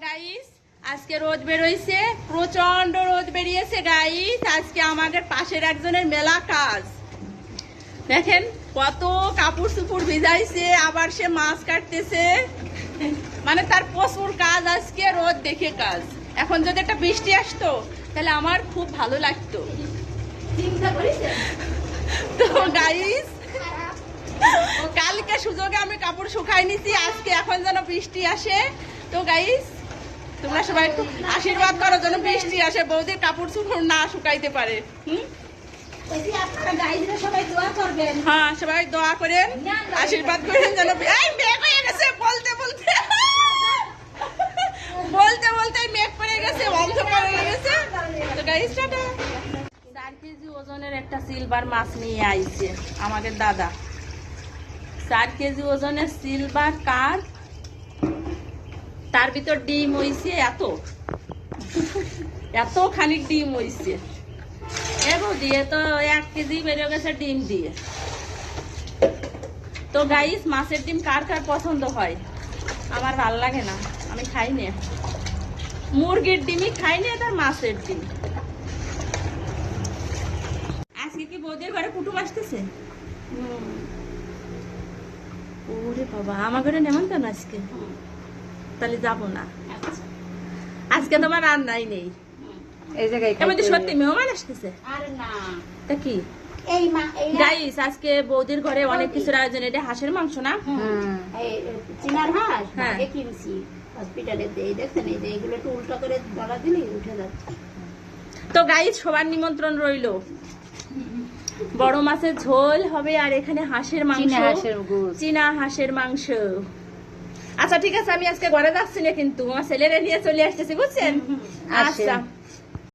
Guys আজকে রোদ বেরোইছে, প্রচন্ড রোদ বেরিয়েছে গাইস। আজকে আমাদের পাশের একজনের মেলা কাজ, দেখেন কত কাপড় চুপড় ভিজাইছে, আবার সে মাছ কাটতেছে, মানে তার প্রচুর কাজ আজকে, রোদ দেখে কাজ। এখন যদি একটা বৃষ্টি আসতো তাহলে আমার খুব ভালো লাগতো। তো গাইস কালকে সুযোগে আমি কাপড় শুকাই নিছি, আজকে এখন যেন বৃষ্টি আসে। তো গাইস তোমরা সবাই একটু আশীর্বাদ করো যেন বৃষ্টি আসে, বৌদির কাপড় চুপড় না শুকাইতে পারে। হ্যাঁ সবাই দোয়া করেন, আশীর্বাদ করেন যেন। মেঘ হয়ে গেছে, বলতে বলতে বলতে বলতে মেঘ পড়ে গেছে, অন্ধকার হয়ে গেছে। তো গাইস টাটা। 4 কেজি ওজনের একটা সিলভার মাছ নিয়ে আইছে আমাদের দাদা। 4 কেজি ওজনের সিলভার কার, তার ভিতর ডিম হইছে এত খানিক ডিম হইছে। এগো দিয়ে তো 1 কেজি বেরিয়ে গেছে ডিম দিয়ে। তো গাইস মাছের ডিম কার কার পছন্দ হয়? আমার ভাল লাগে না, আমি খাই না। মুরগির ডিমই খাই না, তার মাছের ডিম। আজকে কি বৌদির ঘরে কুটুম আসতেছে? ওরে বাবা, আমার ঘরে নেমন্তন্ন আজকে, তাহলে যাবো না। আজকে তোমার রান্নাই নেই এই জায়গায়, সত্যি মেহমান আসতেছে। তা কি গাইস আজকে বৌদির ঘরে অনেক কিছুর আয়োজন। এটা হাঁসের মাংস না? চীনার হাঁস কিনছি হসপিটালে, দেখছেন এই যে এগুলো একটু উল্টা করে ডলা দিলে উঠে যাচ্ছে। তো গাইস সবার নিমন্ত্রণ রইলো। বড় মাছের ঝোল হবে, আর এখানে হাঁসের মাংস, চীনা হাঁসের মাংস। আচ্ছা ঠিক আছে, আমি আজকে ঘরে যাচ্ছি না, কিন্তু আমার ছেলেরা নিয়ে চলে আসতেছি, বুঝছেন? আচ্ছা।